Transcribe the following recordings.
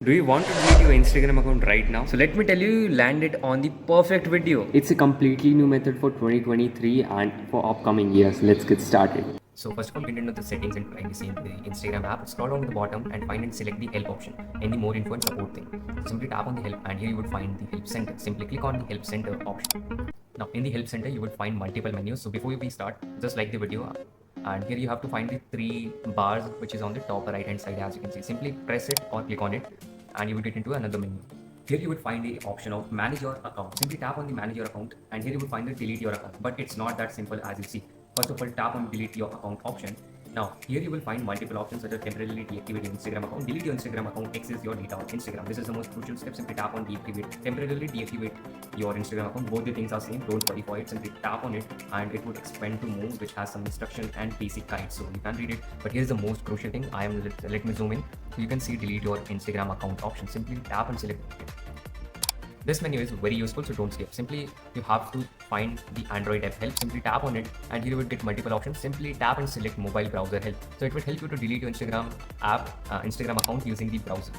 Do you want to delete your Instagram account right now? So let me tell you, you landed on the perfect video. It's a completely new method for 2023 and for upcoming years. Let's get started. So first of all, get into the settings and privacy in the Instagram app. Scroll down to the bottom and find and select the help option and the more info and support thing. So simply tap on the help and here you would find the help center. Simply click on the help center option. Now in the help center, you would find multiple menus. So before we start, just like the video, and here you have to find the three bars which is on the top right hand side. As you can see, simply press it or click on it and you will get into another menu. Here you would find the option of manage your account. Simply tap on the manage your account and here you will find the delete your account, but it's not that simple. As you see, first of all, tap on delete your account option. Now here you will find multiple options such as temporarily deactivate your Instagram account, delete your Instagram account, access your data on Instagram. This is the most crucial step. Simply tap on deactivate, temporarily deactivate your Instagram account. Both the things are same. Don't worry for it. Simply tap on it and it would expand to more, which has some instruction and basic guides, so you can read it. But here's the most crucial thing. Let me zoom in. So you can see delete your Instagram account option. Simply tap and select it. This menu is very useful, so don't skip. Simply you have to find the Android app help. Simply tap on it and here you will get multiple options. Simply tap and select mobile browser help. So it will help you to delete your Instagram account using the browser.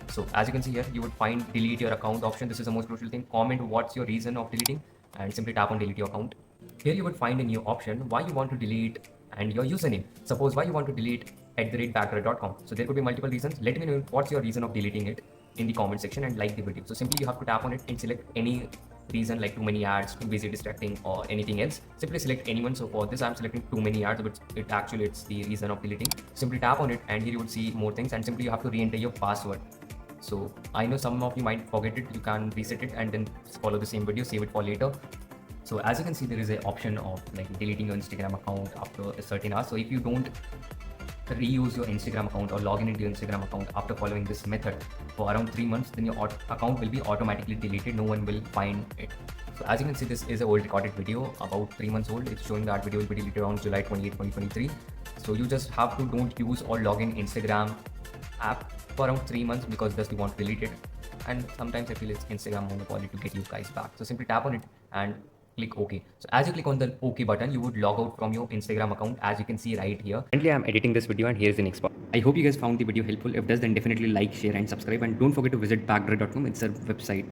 So as you can see here, you would find delete your account option. This is the most crucial thing. Comment what's your reason of deleting and simply tap on delete your account. Here you would find a new option why you want to delete and your username. Suppose why you want to delete @background.com. So there could be multiple reasons. Let me know what's your reason of deleting it in the comment section and like the video. So simply you have to tap on it and select any reason, like too many ads, too busy, distracting, or anything else. Simply select anyone. So for this I'm selecting too many ads, but it's the reason of deleting. Simply tap on it and here you would see more things and simply you have to re-enter your password. So I know some of you might forget it. You can reset it and then follow the same video, save it for later. So as you can see, there is an option of like deleting your Instagram account after a certain hour. So if you don't reuse your Instagram account or log in into your Instagram account after following this method for around 3 months, then your account will be automatically deleted. No one will find it. So as you can see, this is an old recorded video about 3 months old. It's showing that video will be deleted on July 28, 2023. So you just have to don't use or log in Instagram app for around 3 months because just you want to delete it. And sometimes I feel it's Instagram monopoly to get you guys back. So simply tap on it and click OK. So as you click on the OK button, you would log out from your Instagram account, as you can see right here. Currently, I'm editing this video and here's the next part. I hope you guys found the video helpful. If does, then definitely like, share and subscribe. And don't forget to visit background.com. It's a website.